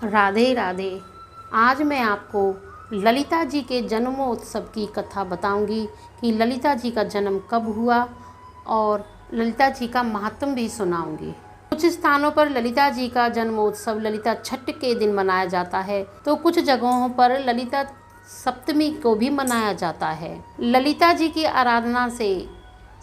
राधे राधे। आज मैं आपको ललिता जी के जन्मोत्सव की कथा बताऊंगी कि ललिता जी का जन्म कब हुआ और ललिता जी का महात्म भी सुनाऊंगी। कुछ स्थानों पर ललिता जी का जन्मोत्सव ललिता छठ के दिन मनाया जाता है, तो कुछ जगहों पर ललिता सप्तमी को भी मनाया जाता है। ललिता जी की आराधना से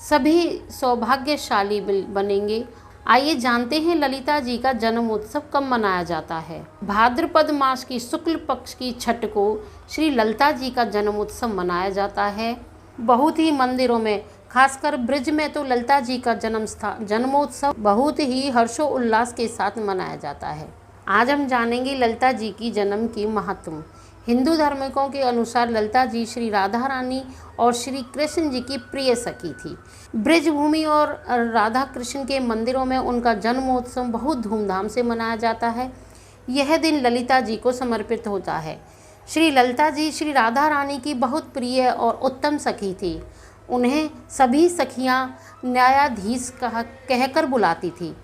सभी सौभाग्यशाली बनेंगे। आइए जानते हैं ललिता जी का जन्म उत्सव कब मनाया जाता है। भाद्रपद मास की शुक्ल पक्ष की छठ को श्री ललिता जी का जन्म उत्सव मनाया जाता है। बहुत ही मंदिरों में, खासकर ब्रज में तो ललिता जी का जन्मोत्सव बहुत ही हर्षोल्लास के साथ मनाया जाता है। आज हम जानेंगे ललिता जी की जन्म की महत्व। हिंदू धार्मिकों के अनुसार ललिता जी श्री राधा रानी और श्री कृष्ण जी की प्रिय सखी थी। ब्रजभूमि और राधा कृष्ण के मंदिरों में उनका जन्मोत्सव बहुत धूमधाम से मनाया जाता है। यह दिन ललिता जी को समर्पित होता है। श्री ललिता जी श्री राधा रानी की बहुत प्रिय और उत्तम सखी थी। उन्हें सभी सखियां न्यायाधीश कहकर बुलाती थी।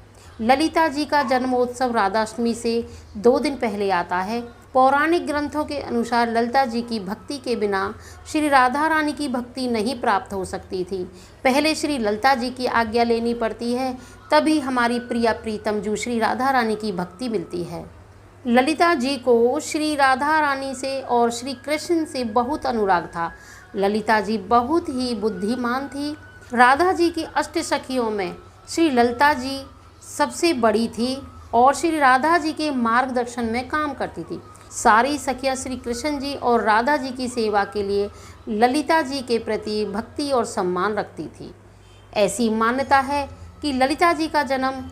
ललिता जी का जन्मोत्सव राधाष्टमी से 2 दिन पहले आता है। पौराणिक ग्रंथों के अनुसार ललिता जी की भक्ति के बिना श्री राधा रानी की भक्ति नहीं प्राप्त हो सकती थी। पहले श्री ललिता जी की आज्ञा लेनी पड़ती है, तभी हमारी प्रिया प्रीतम जो श्री राधा रानी की भक्ति मिलती है। ललिता जी को श्री राधा रानी से और श्री कृष्ण से बहुत अनुराग था। ललिता जी बहुत ही बुद्धिमान थी। राधा जी की अष्ट सखियों में श्री ललिता जी सबसे बड़ी थी और श्री राधा जी के मार्गदर्शन में काम करती थी। सारी सखियां श्री कृष्ण जी और राधा जी की सेवा के लिए ललिता जी के प्रति भक्ति और सम्मान रखती थी। ऐसी मान्यता है कि ललिता जी का जन्म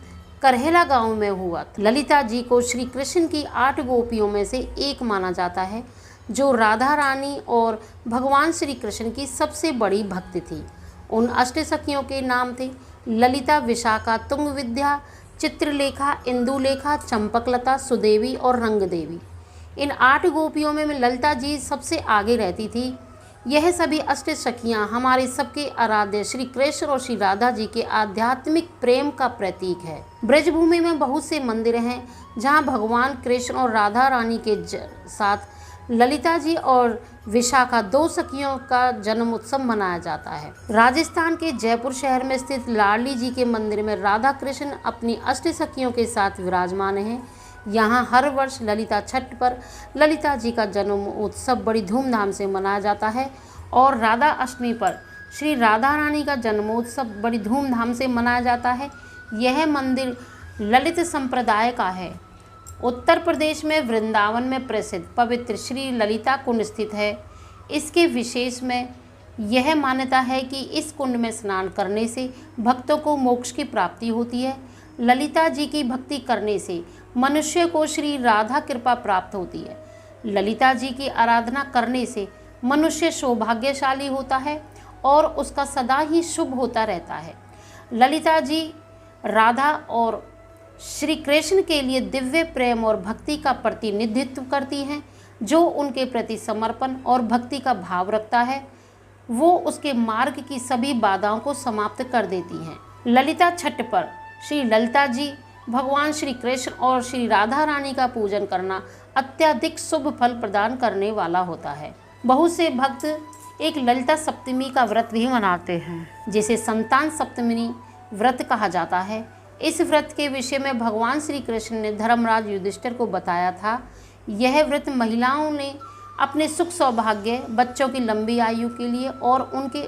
करहेला गांव में हुआ। ललिता जी को श्री कृष्ण की 8 गोपियों में से एक माना जाता है, जो राधा रानी और भगवान श्री कृष्ण की सबसे बड़ी भक्त थी। उन अष्ट सखियों के नाम थे ललिता, विशाखा, तुंग विद्या, चित्रलेखा, इंदुलेखा, चंपकलता, सुदेवी और रंगदेवी। इन 8 गोपियों में ललिता जी सबसे आगे रहती थी। यह सभी अष्ट सखियाँ हमारे सबके आराध्य श्री कृष्ण और श्री राधा जी के आध्यात्मिक प्रेम का प्रतीक है। ब्रजभूमि में बहुत से मंदिर हैं जहाँ भगवान कृष्ण और राधा रानी के साथ ललिता जी और विशाखा 2 सखियों का जन्म उत्सव मनाया जाता है। राजस्थान के जयपुर शहर में स्थित लाडली जी के मंदिर में राधा कृष्ण अपनी अष्ट सखियों के साथ विराजमान हैं। यहाँ हर वर्ष ललिता छठ पर ललिता जी का जन्म उत्सव बड़ी धूमधाम से मनाया जाता है और राधा अष्टमी पर श्री राधा रानी का जन्मोत्सव बड़ी धूमधाम से मनाया जाता है। यह मंदिर ललित संप्रदाय का है। उत्तर प्रदेश में वृंदावन में प्रसिद्ध पवित्र श्री ललिता कुंड स्थित है। इसके विशेष में यह मान्यता है कि इस कुंड में स्नान करने से भक्तों को मोक्ष की प्राप्ति होती है। ललिता जी की भक्ति करने से मनुष्य को श्री राधा कृपा प्राप्त होती है। ललिता जी की आराधना करने से मनुष्य सौभाग्यशाली होता है और उसका सदा ही शुभ होता रहता है। ललिता जी राधा और श्री कृष्ण के लिए दिव्य प्रेम और भक्ति का प्रतिनिधित्व करती हैं। जो उनके प्रति समर्पण और भक्ति का भाव रखता है, वो उसके मार्ग की सभी बाधाओं को समाप्त कर देती हैं। ललिता छठ पर श्री ललिता जी, भगवान श्री कृष्ण और श्री राधा रानी का पूजन करना अत्यधिक शुभ फल प्रदान करने वाला होता है। बहुत से भक्त एक ललिता सप्तमी का व्रत भी मनाते हैं, जिसे संतान सप्तमी व्रत कहा जाता है। इस व्रत के विषय में भगवान श्री कृष्ण ने धर्मराज युधिष्ठिर को बताया था। यह व्रत महिलाओं ने अपने सुख सौभाग्य, बच्चों की लंबी आयु के लिए और उनके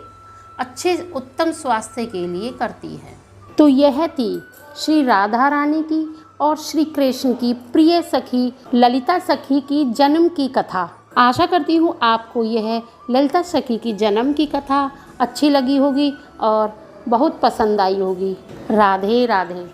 अच्छे उत्तम स्वास्थ्य के लिए करती है। तो यह थी श्री राधा रानी की और श्री कृष्ण की प्रिय सखी ललिता सखी की जन्म की कथा। आशा करती हूँ आपको यह ललिता सखी की जन्म की कथा अच्छी लगी होगी और बहुत पसंद आई होगी। राधे राधे।